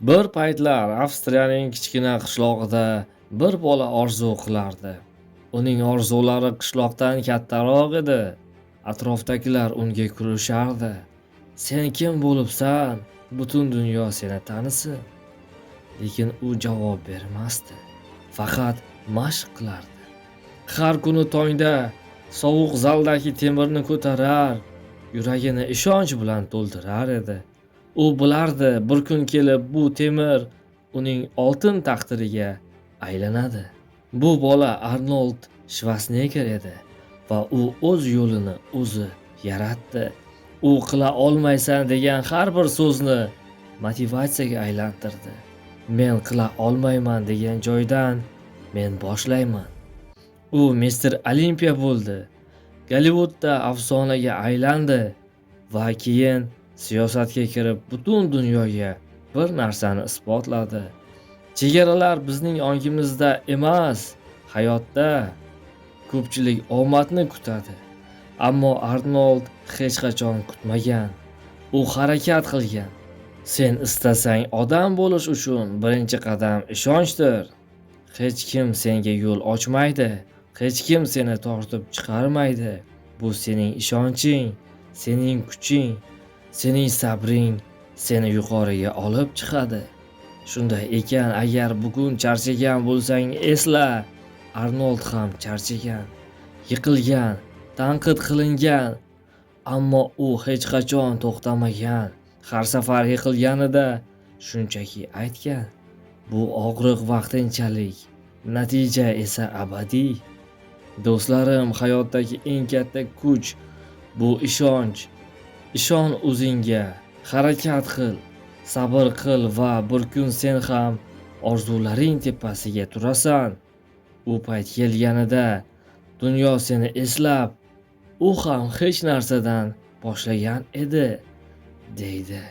Bir paytlar Avstriyaning kichkina qishlog'ida bir bola orzu qilardi. Uning orzulari qishloqdan kattaroq edi. Atrofdagilar unga kulishardi. Sen kim bo'libsan? Butun dunyo seni tanisin. Lekin u javob bermasdi. Faqat mashq qilardi. Har kuni tongda sovuq zaldagi temirni ko'tarar, yuragini ishonch bilan to'ldirar edi. U bilardi, bir kun kelib bu temir uning oltin taqdiriga aylanadi. Bu bola Arnold Shvarsenegger edi va u o'z yo'lini o'zi yaratdi. U qila olmaysan degan har bir so'zni motivatsiyaga aylantirdi. Men qila olmayman degan joydan men boshlayman. U Mr. Olimpiya bo'ldi. Gollivudda afsonaga aylandi va keyin siyosatga kirib butun dunyoga bir narsani isbotladi. Chegaralar bizning ongimizda emas, hayotda. Ko'pchilik omadni kutadi, ammo Arnold hech qachon kutmagan. U harakat qilgan. Sen istasang odam bo'lish uchun birinchi qadam ishonchdir. Hech kim senga yo'l ochmaydi. Hech kim seni tortib chiqarmaydi. Bu sening ishonching, sening kuching, sening sabring seni yuqoriga olib chiqadi. Shunday ekan, agar bugun charchagan bo'lsang esla, Arnold ham charchagan, yiqilgan, tanqid qilingan, ammo u hech qachon to'xtamagan. Har safar yiqilganida shunchaki aytgan: bu og'riq vaqtinchalik, natija esa abadiy. Do'stlarim, hayotdagi eng katta kuch bu ishonch. Ishon o'zingga, harakat qil, sabr qil va bir kun sen ham orzularing tepasiga turasan. U payt kelganida dunyo seni eslab, u ham hech narsadan boshlagan edi, deydi.